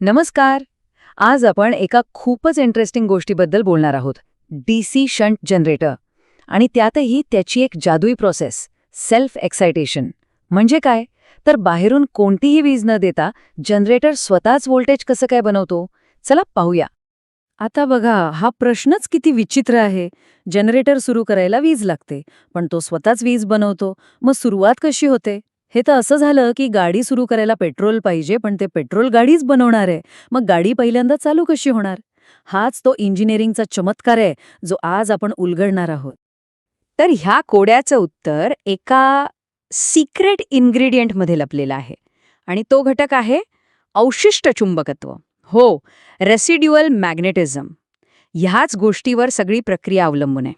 नमस्कार. आज आपण एका खूपच इंटरेस्टिंग गोष्टीबद्दल बोलणार आहोत. DC shunt generator. आणि त्यातही त्याची एक जादुई प्रोसेस, सेल्फ एक्सायटेशन. म्हणजे काय? तर बाहेरून कोणतीही वीज न देता जनरेटर स्वतःच व्होल्टेज कसं काय बनवतो? चला पाहूया. आता बघा, हा प्रश्नच किती विचित्र आहे. जनरेटर सुरू करायला वीज लागते, पण तो स्वतःच वीज बनवतो. मग सुरुवात कशी होते? हे तर असं झालं की गाडी सुरू करायला पेट्रोल पाहिजे, पण ते पेट्रोल गाडीच बनवणार आहे. मग गाडी पहिल्यांदा चालू कशी होणार? हाच तो इंजिनिअरिंगचा चमत्कार आहे, जो आज आपण उलगडणार आहोत. तर ह्या कोड्याचं उत्तर एका सिक्रेट इन्ग्रेडियंटमध्ये लपलेलं आहे आणि तो घटक आहे अवशिष्ट चुंबकत्व. हो, रेसिड्युअल मॅग्नेटिझम. ह्याच गोष्टीवर सगळी प्रक्रिया अवलंबून आहे.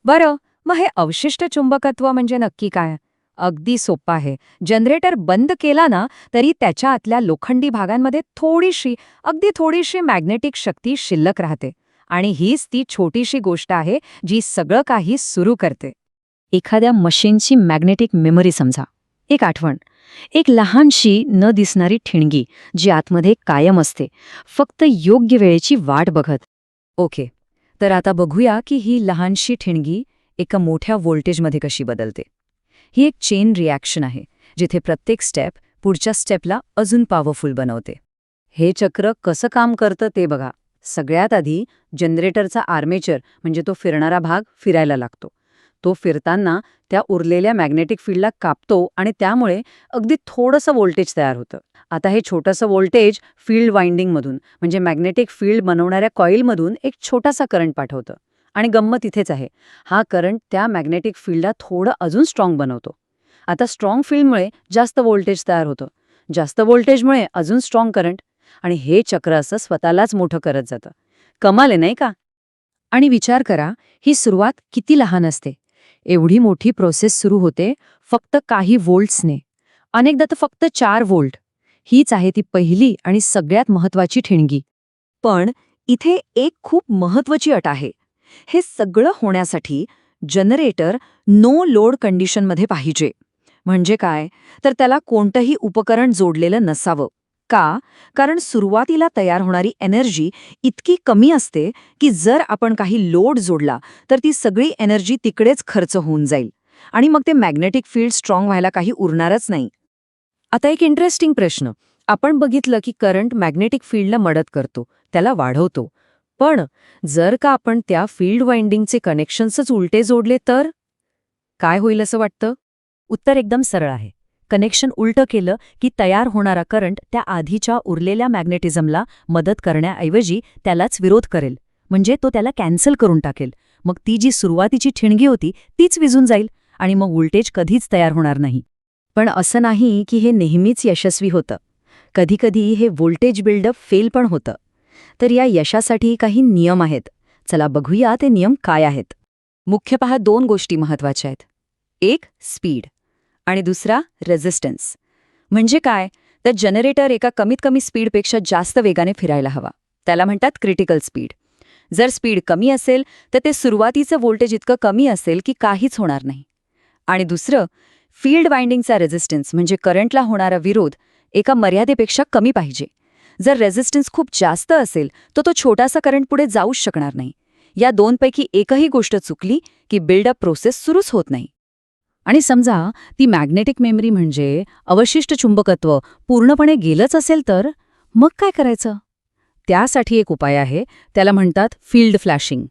बरं, मग हे अवशिष्ट चुंबकत्व म्हणजे नक्की काय? अगदी सोपं आहे. जनरेटर बंद केला ना, तरी त्याच्या आतल्या लोखंडी भागांमध्ये अगदी थोडीशी मॅग्नेटिक शक्ती शिल्लक राहते. आणि हीच ती छोटीशी गोष्ट आहे जी सगळं काही सुरू करते. एखाद्या मशीनची मॅग्नेटिक मेमरी समजा. एक आठवण. एक लहानशी न दिसणारी ठिणगी जी आतमध्ये कायम असते, फक्त योग्य वेळेची वाट बघत. ओके, तर आता बघूया की ही लहानशी ठिणगी एका मोठ्या व्होल्टेजमध्ये कशी बदलते. ही एक चेन रिॲक्शन आहे, जिथे प्रत्येक स्टेप पुढच्या स्टेपला अजून पॉवरफुल बनवते. हे चक्र कसं काम करतं ते बघा. सगळ्यात आधी जनरेटरचा आर्मेचर म्हणजे तो फिरणारा भाग फिरायला लागतो. तो फिरताना त्या उरलेल्या मॅग्नेटिक फील्डला कापतो आणि त्यामुळे अगदी थोडंसं व्होल्टेज तयार होतं. आता हे छोटंसं व्होल्टेज फील्ड वाइंडिंगमधून म्हणजे मॅग्नेटिक फील्ड बनवणाऱ्या कॉईलमधून एक छोटासा करंट पाठवतं. आणि गंमत इथेच आहे, हा करंट त्या मॅग्नेटिक फील्डला थोडं अजून स्ट्रॉंग बनवतो. आता स्ट्रॉंग फील्डमुळे जास्त व्होल्टेज तयार होतं. जास्त व्होल्टेजमुळे अजून स्ट्रॉंग करंट. आणि हे चक्र असं स्वतःलाच मोठं करत जातं. कमाल आहे नाही का? आणि विचार करा, ही सुरुवात किती लहान असते. एवढी मोठी प्रोसेस सुरू होते फक्त काही व्होल्ट्सने. अनेकदा तर फक्त 4 व्होल्ट. हीच आहे ती पहिली आणि सगळ्यात महत्वाची ठिणगी. पण इथे एक खूप महत्वाची अट आहे. हे सगळं होण्यासाठी जनरेटर नो लोड कंडिशनमध्ये पाहिजे. म्हणजे काय? तर त्याला कोणतंही उपकरण जोडलेलं नसावं. का? कारण सुरुवातीला तयार होणारी एनर्जी इतकी कमी असते की जर आपण काही लोड जोडला तर ती सगळी एनर्जी तिकडेच खर्च होऊन जाईल आणि मग ते मॅग्नेटिक फील्ड स्ट्रॉंग व्हायला काही उरणारच नाही. आता एक इंटरेस्टिंग प्रश्न. आपण बघितलं की करंट मॅग्नेटिक फील्डला मदत करतो, त्याला वाढवतो. पण जर का आपण त्या फील्ड वाइंडिंगचे कनेक्शन्सच उलटे जोडले तर काय होईल असं वाटतं? उत्तर एकदम सरळ आहे. कनेक्शन उलटं केलं की तयार होणारा करंट त्या आधीच्या उरलेल्या मॅग्नेटिझमला मदत करण्याऐवजी त्यालाच विरोध करेल. म्हणजे तो त्याला कॅन्सल करून टाकेल. मग ती जी सुरुवातीची ठिणगी होती तीच विझून जाईल आणि मग व्होल्टेज कधीच तयार होणार नाही. पण असं नाही की हे नेहमीच यशस्वी होतं. कधीकधी हे व्होल्टेज बिल्डअप फेल पण होतं. तर या यशासाठी काही नियम आहेत. चला बघूया ते नियम काय आहेत. मुख्यतः 2 गोष्टी महत्वाच्या आहेत. एक स्पीड आणि दुसरा रेझिस्टन्स. म्हणजे काय? तर जनरेटर एका कमीत कमी स्पीडपेक्षा जास्त वेगाने फिरायला हवा. त्याला म्हणतात क्रिटिकल स्पीड. जर स्पीड कमी असेल तर ते सुरुवातीचं व्होल्टेज इतकं कमी असेल की काहीच होणार नाही. आणि दुसरं, फील्ड वाइंडिंगचा रेझिस्टन्स म्हणजे करंटला होणारा विरोध एका मर्यादेपेक्षा कमी पाहिजे. जर रेझिस्टन्स खूप जास्त असेल तर तो छोटासा करंट पुढे जाऊच शकणार नाही. या दोनपैकी एकही गोष्ट चुकली की बिल्डअप प्रोसेस सुरूच होत नाही. आणि समजा ती मॅग्नेटिक मेमरी म्हणजे अवशिष्ट चुंबकत्व पूर्णपणे गेलंच असेल तर मग काय करायचं? त्यासाठी एक उपाय आहे, त्याला म्हणतात फील्ड फ्लॅशिंग.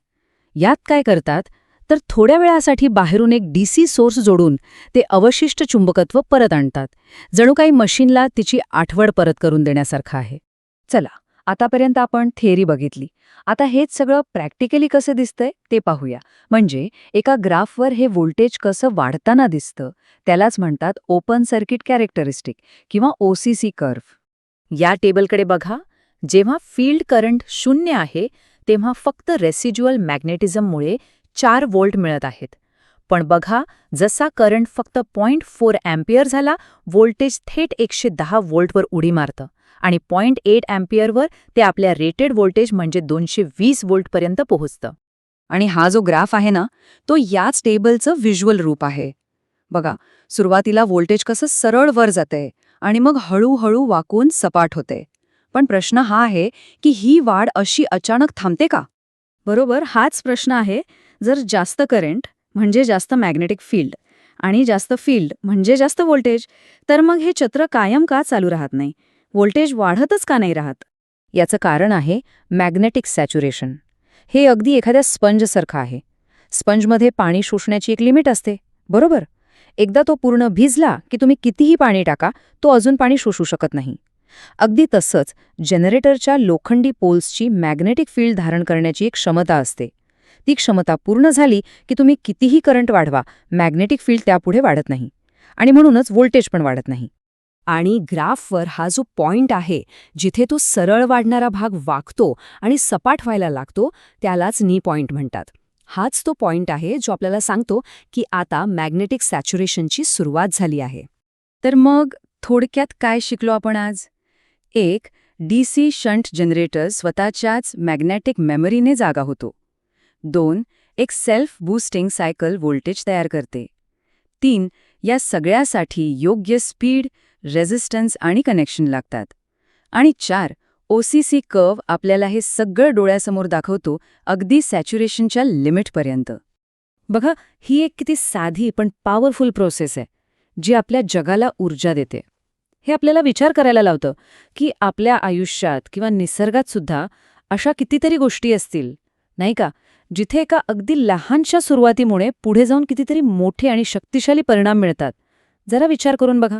यात काय करतात तर थोड्या वेळासाठी बाहेरून एक डीसी सोर्स जोडून ते अवशिष्ट चुंबकत्व परत आणतात. जणू काही मशीनला तिची आठवण परत करून देण्यासारखं आहे. चला, आतापर्यंत आपण थिअरी बघितली. आता हेच सगळं प्रॅक्टिकली कसं दिसतंय ते पाहूया. म्हणजे एका ग्राफवर हे व्होल्टेज कसं वाढताना दिसतं, त्यालाच म्हणतात ओपन सर्किट कॅरेक्टरिस्टिक किंवा OCC कर्व्ह. या टेबलकडे बघा. जेव्हा फील्ड करंट 0 आहे तेव्हा फक्त रेसिड्युअल मॅग्नेटिझममुळे 4 व्होल्ट मिळत आहेत. पण बघा, जसा करंट फक्त 0.4 अँपियर झाला, व्होल्टेज थेट 110 व्होल्टवर उडी मारतं आणि 0.8 अँपियरवर ते आपल्या रेटेड व्होल्टेज म्हणजे 220 व्होल्टपर्यंत पोहोचतं. आणि हा जो ग्राफ आहे ना, तो याच टेबलचं व्हिज्युअल रूप आहे. बघा, सुरुवातीला व्होल्टेज कसं सरळ वर जातंय आणि मग हळूहळू वाकून सपाट होते. पण प्रश्न हा आहे की ही वाढ अशी अचानक थांबते का? बरोबर, हाच प्रश्न आहे. जर जास्त करंट म्हणजे जास्त मॅग्नेटिक फील्ड आणि जास्त फील्ड म्हणजे जास्त व्होल्टेज, तर मग हे चक्र कायम का चालू राहत नाही? व्होल्टेज वाढतच का नाही राहत? याचं कारण आहे मॅग्नेटिक सॅच्युरेशन. हे अगदी एखाद्या स्पंजसारखं आहे. स्पंजमध्ये पाणी शोषण्याची एक लिमिट असते, बरोबर? एकदा तो पूर्ण भिजला की तुम्ही कितीही पाणी टाका, तो अजून पाणी शोषू शकत नाही. अगदी तसंच जनरेटरच्या लोखंडी पोल्सची मॅग्नेटिक फील्ड धारण करण्याची एक क्षमता असते. ती क्षमता पूर्ण झाली की तुम्ही कितीही करंट वाढवा, मॅग्नेटिक फील्ड त्यापुढे वाढत नाही. आणि म्हणूनच व्होल्टेज पण वाढत नाही. आणि ग्राफवर हा जो पॉइंट आहे, जिथे तो सरळ वाढणारा भाग वाकतो आणि सपाट व्हायला लागतो, त्यालाच नी पॉइंट म्हणतात. हाच तो पॉइंट आहे जो आपल्याला सांगतो की आता मॅग्नेटिक सॅच्युरेशनची सुरुवात झाली आहे. तर मग थोडक्यात काय शिकलो आपण आज? 1. DC शंट जनरेटर स्वतःच्याच मॅग्नेटिक मेमरीने जागा होतो. 2. एक सेल्फ बूस्टिंग सायकल व्होल्टेज तयार करते. 3. या सगळ्यासाठी योग्य स्पीड, रेझिस्टन्स आणि कनेक्शन लागतात. आणि 4. OCC कर्व आपल्याला हे सगळं डोळ्यासमोर दाखवतो, अगदी सॅच्युरेशनच्या लिमिटपर्यंत. बघा, ही एक किती साधी पण पॉवरफुल प्रोसेस आहे, जी आपल्या जगाला ऊर्जा देते. हे आपल्याला विचार करायला लावतं की आपल्या आयुष्यात किंवा निसर्गात सुद्धा अशा कितीतरी गोष्टी असतील, नाही का, जिथे एका अगदी लहानशा सुरुवातीमुळे पुढे जाऊन कितीतरी मोठे आणि शक्तिशाली परिणाम मिळतात. जरा विचार करून बघा.